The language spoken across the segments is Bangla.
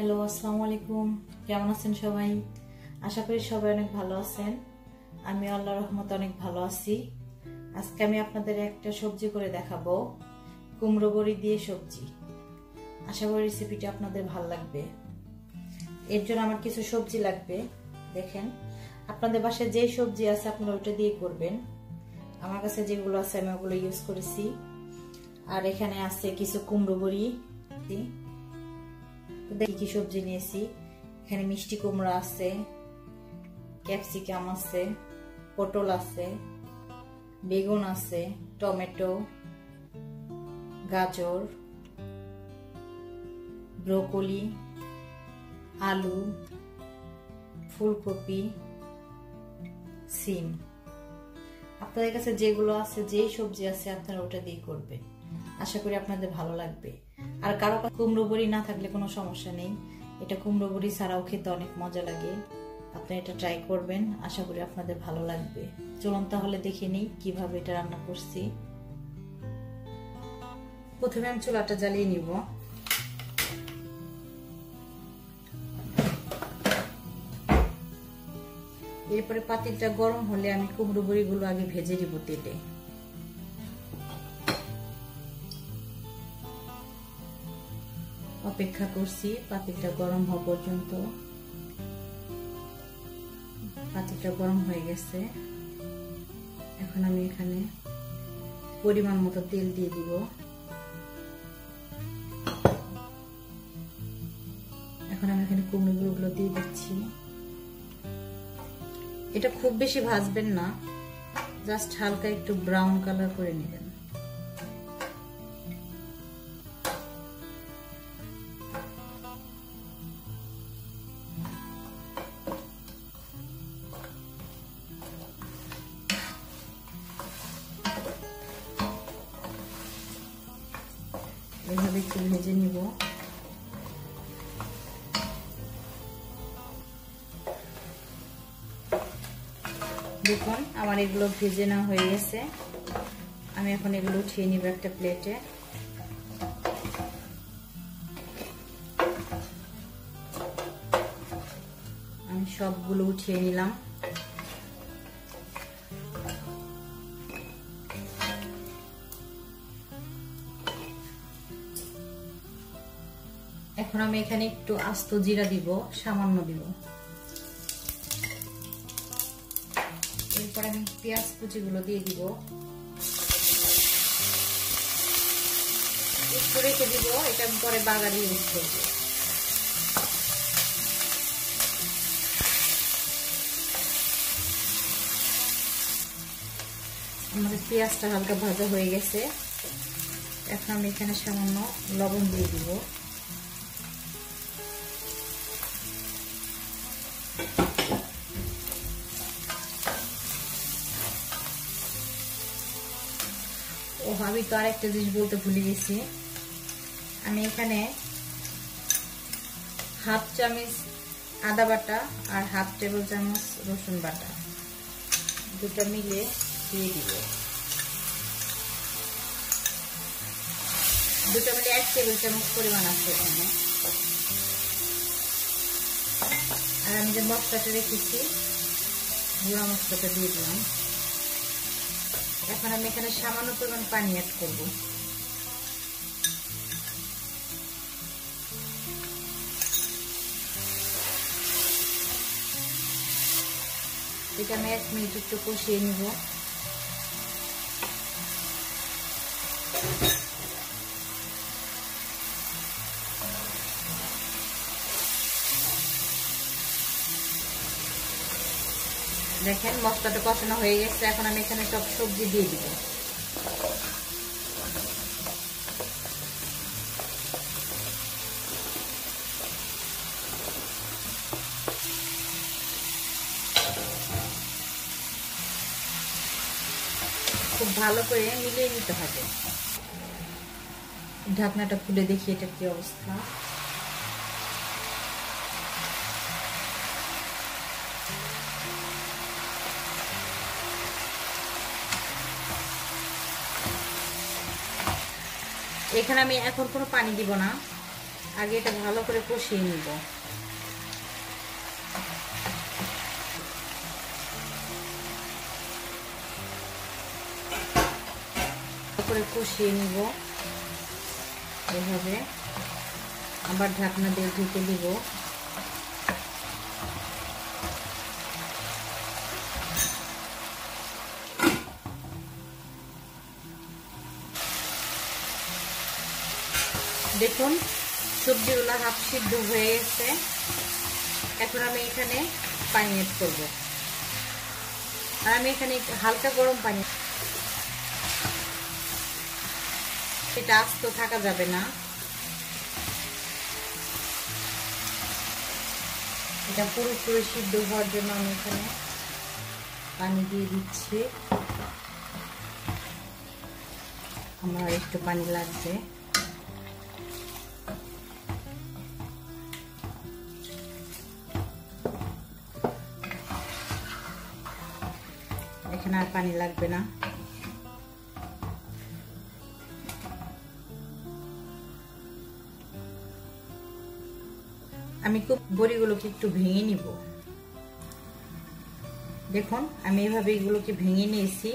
হ্যালো, আসসালামু আলাইকুম। কেমন আছেন সবাই? আশা করি সবাই অনেক ভালো আছেন। আমি আল্লাহর রহমতে অনেক ভালো আছি। আজকে আমি আপনাদের একটা সবজি করে দেখাবো, কুমড়ো বড়ি দিয়ে সবজি। আশা করি রেসিপিটা আপনাদের ভালো লাগবে। এর জন্য আমার কিছু সবজি লাগবে। দেখেন, আপনাদের বাসায় যে সবজি আছে আপনারা ওটা দিয়ে করবেন। আমার কাছে যেগুলো আছে আমি ওগুলো ইউজ করেছি। আর এখানে আছে কিছু কুমড়ো বড়ি। দেখি কি সবজি নিয়েছি। এখানে মিষ্টি কুমড়া আছে, ক্যাপসিকাম আছে, পটল আছে, বেগুন আছে, টমেটো, গাজর, ব্রোকলি, আলু, ফুলকপি, সিম। আপনাদের কাছে যেগুলো আছে, যেই সবজি আছে আপনারা ওটা দিয়ে করবেন। আশা করি আপনাদের ভালো লাগবে। আর কারো কাছে কুমড়ো বড়ি না থাকলে কোনো সমস্যা নেই, এটা কুমড়ো বড়ি ছাড়াও খেতে অনেক মজা লাগে। আপনি এটা ট্রাই করবেন, আশা করি আপনাদের ভালো লাগবে। চলুন তাহলে দেখে নিই কিভাবে এটা রান্না করছি। প্রথমে আমি চুলাটা জ্বালিয়ে নিব। এরপরে পাতিলটা গরম হলে আমি কুমড়ো বড়িগুলো আগে ভেজে দিব তেলে। অপেক্ষা করছি পাতিলটা গরম হওয়া পর্যন্ত। পাতিলটা গরম হয়ে গেছে। এখন আমি এখানে পরিমাণ মতো তেল দিয়ে দিব। এখন আমি এখানে কুমড়োগুলো দিয়ে দিচ্ছি। এটা খুব বেশি ভাজবেন না, জাস্ট হালকা একটু ব্রাউন কালার করে নেবেন। এভাবে একটু ভেজে নিব। দেখুন আমার এগুলো ভেজে না হয়ে গেছে। আমি এখন এগুলো উঠিয়ে নিব একটা প্লেটে। আমি সবগুলো উঠিয়ে নিলাম। এখন আমি এখানে একটু আস্ত জিরা দিব, সামান্য দিব। এরপর আমি পেঁয়াজ কুচিগুলো দিয়ে দিব। একটু রেখে দিব, এটা পরে বাগারে ইউজ করব। আমাদের পেঁয়াজটা হালকা ভাজা হয়ে গেছে। এখন আমি এখানে সামান্য লবণ দিয়ে দিব। আমি তো আরেকটা জিনিস বলতে ভুলে গেছি। আমি এখানে হাফ চামচ আদা বাটা আর হাফ টেবিল চামচ রসুন বাটা দুটো মিলে দিয়ে দিব। দুটো মিলে 1 টেবিল চামচ পরিমাণ আছে এখানে। আর আমি যে মশলাটা রেখেছি, গুঁড়া মশলাটা দিয়ে দিলাম। এখন আমি এখানে সামান্য পরিমাণ পানি অ্যাড করব। এটা আমি 1 মিনিট একটু কষিয়ে নিব। দেখেন মশলাটা কষানো হয়ে গেছে। এখন আমি এখানে সব সবজি দিয়ে দিব। খুব ভালো করে মিলিয়ে নিতে হবে। ঢাকনাটা খুলে দেখি এটা কি অবস্থা। এখানে আমি এখন কোনো পানি দিব না। আগে এটা ভালো করে কষিয়ে নিব। করে কষিয়ে নিব এভাবে, আবার ঢাকনা দিয়ে ঢেকে দিব। দেখুন সবজিগুলো হাফ সিদ্ধ হয়ে গেছে। এখন আমি এখানে পানি এড করব, আর আমি এখানে হালকা গরম পানি, এটা আস্ত থাকা যাবে না, এটা পুরোপুরি সিদ্ধ হওয়ার জন্য আমি এখানে পানি দিয়ে দিচ্ছি। আমার একটু পানি লাগবে। এখানে আর পানি লাগবে না। আমি খুব বড়িগুলোকে একটু ভেঙে নিব। দেখুন আমি এভাবে এগুলোকে ভেঙে নিয়েছি।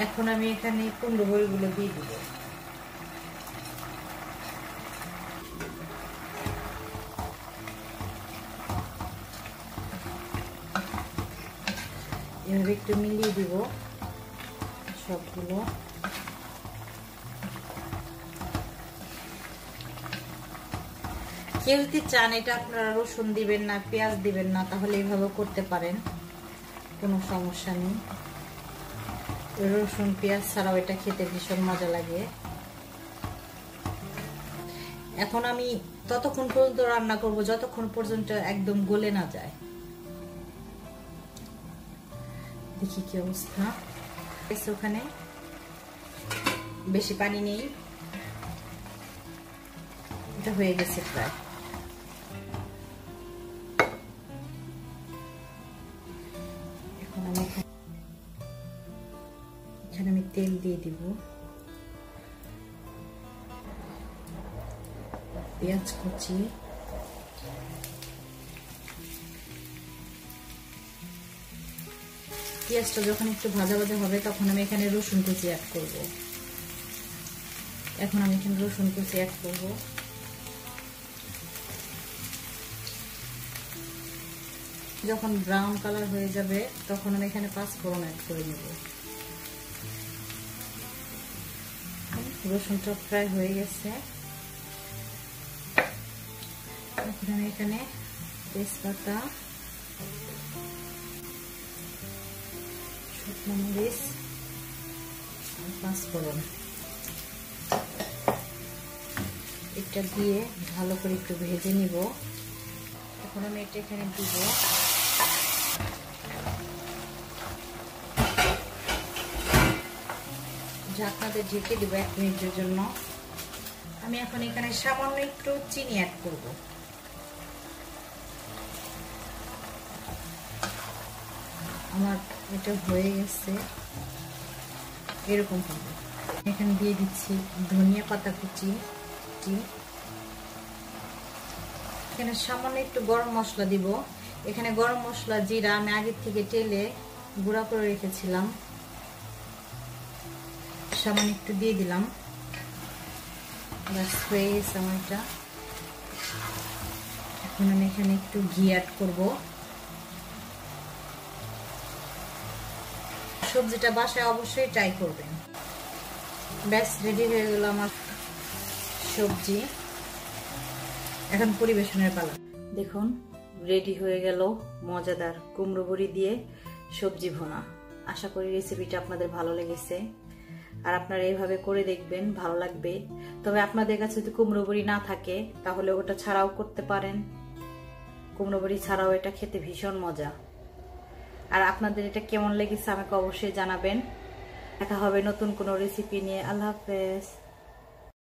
এখন আমি এখানে কুমড়ো বড়িগুলো দিয়ে দিব। এভাবে একটু মিলিয়ে দিব সবগুলো। কেউ যদি চান এটা আপনারা রসুন দিবেন না, পেঁয়াজ দিবেন না, তাহলে এইভাবে করতে পারেন, কোনো সমস্যা নেই। রসুন পেঁয়াজ ছাড়াও এটা খেতে ভীষণ মজা লাগে। এখন আমি ততক্ষণ পর্যন্ত রান্না করব যতক্ষণ পর্যন্ত একদম গলে না যায়। দেখি কি অবস্থা। ওখানে বেশি পানি নেই, এটা হয়ে গেছে প্রায়। এখন আমি এখানে আমি তেল দিয়ে দিব, পেঁয়াজ কুচি, পেঁয়াজটা যখন একটু ভাজা ভাজা হবে তখন আমি এখানে রসুন কুচি অ্যাড করব। এখন আমি এখানে রসুন কুচি অ্যাড করব। যখন ব্রাউন কালার হয়ে যাবে তখন আমি এখানে পাঁচফোড়ন অ্যাড করে নেব। রসুনটা ফ্রাই হয়ে গেছে। এখন আমি এখানে তেজপাতা, শুকনো মরিচ আর পাঁচফোড়ন এটা দিয়ে ভালো করে একটু ভেজে নিব। এখন আমি এটা এখানে দিব। ঢাকনাতে ঢেকে দিব 1 মিনিটের জন্য। আমি এখন এখানে সামান্য একটু চিনি অ্যাড করব। আমার এটা হয়ে গেছে, এরকম হবে। এখানে দিয়ে দিচ্ছি ধনিয়া পাতা কুচি, এখানে সামান্য একটু গরম মশলা দিব। এখানে গরম মশলা জিরা আমি আগে থেকে তেলে গুঁড়া করে রেখেছিলাম, সামান্য একটু দিয়ে দিলাম। বাস হয়ে গেছে আমার এটা। এখন আমি এখানে একটু ঘি অ্যাড করব। সবজিটা বাসায় অবশ্যই ট্রাই করবেন। ব্যাস রেডি হয়ে গেল আমার সবজি। এখন পরিবেশনের পালা। দেখুন রেডি হয়ে গেল মজাদার কুমড়ো বড়ি দিয়ে সবজি ভুনা। আশা করি রেসিপিটা আপনাদের ভালো লেগেছে, আর আপনারা এইভাবে করে দেখবেন, ভালো লাগবে। তবে আপনাদের কাছে যদি কুমড়ো বড়ি না থাকে তাহলে ওটা ছাড়াও করতে পারেন। কুমড়ো বড়ি ছাড়াও এটা খেতে ভীষণ মজা। আর আপনাদের এটা কেমন লেগেছে আমাকে অবশ্যই জানাবেন। দেখা হবে নতুন কোনো রেসিপি নিয়ে। আল্লাহ হাফেজ।